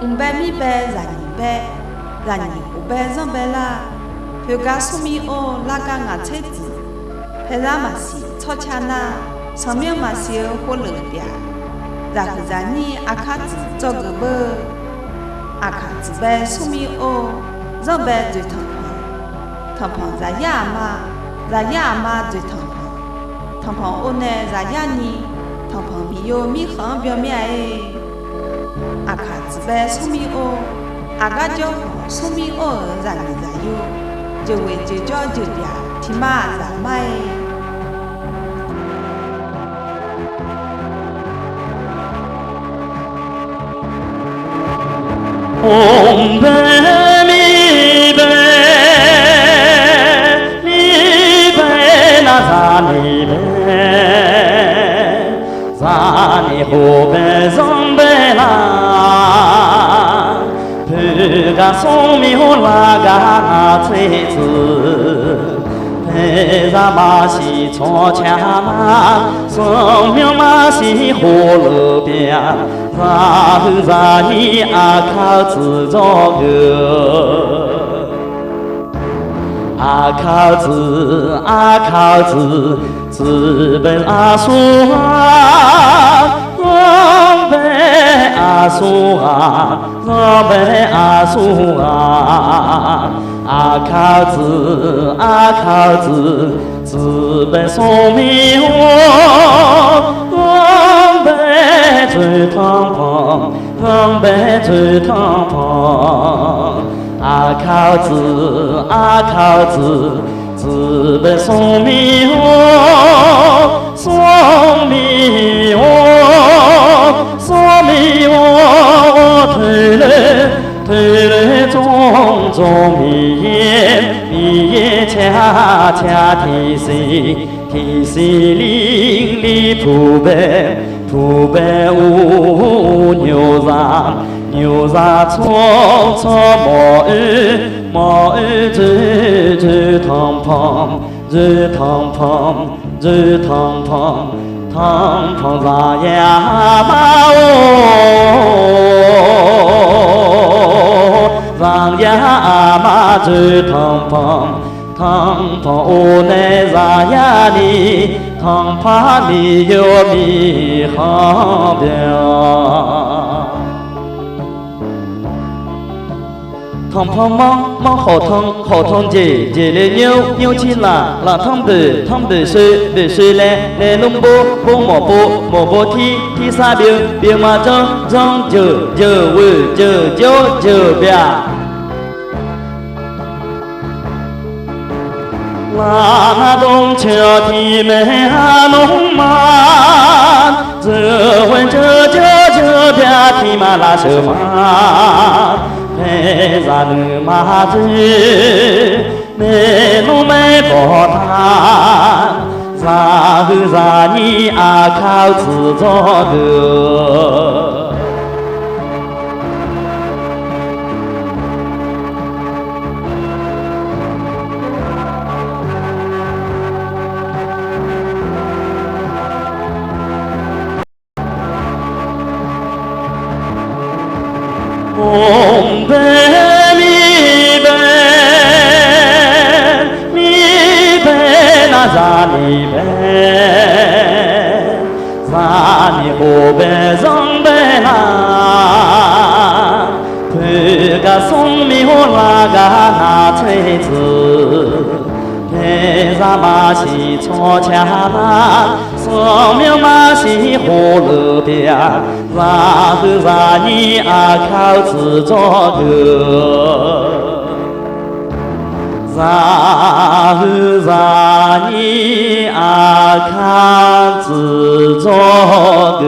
mi be rani ube zambe la pyoga sumi o laga nga cheti phela masi chochana samya masi holubya zakuzani akati zogbe akati be sumi o zambe de tampon zayama de tampon one zayani tampon miyo mi khan byo mi ai akati be sumi o agajo sumi o zani zayo jewe jejo jedia tima za mai Om be mi be na zani ho be zombe la phuga somi ho la ga cui zi pe za ma xi cho cha ma song miao ma xi ho le bia za ni a kao zi zhou ge a靠子资本阿苏啊，我本阿苏啊，我本阿苏啊，阿靠子资本送米我本最堂旁，我本最堂旁。阿靠子，资本送米我，送米我，推了种米叶恰提西哩铺北乌牛杂葱毛日子汤泡杂呀嘛哦，杂呀嘛子汤泡哦那杂呀你汤泡米有米好表。汤泡猫好汤姐来牛起啦汤不水来龙波毛波踢沙表马中就表。那东桥提没哈龙马，这问这表提马拉手马。陪咱的马子，没路没波滩，咋你阿靠自作的。Om be mi be na zani ho be zong be na phuga song mi ho la ga na cui zi pe za ma xi cho cha ma song miao ma xi ho le bia za你阿靠自作的，za你阿靠自作的。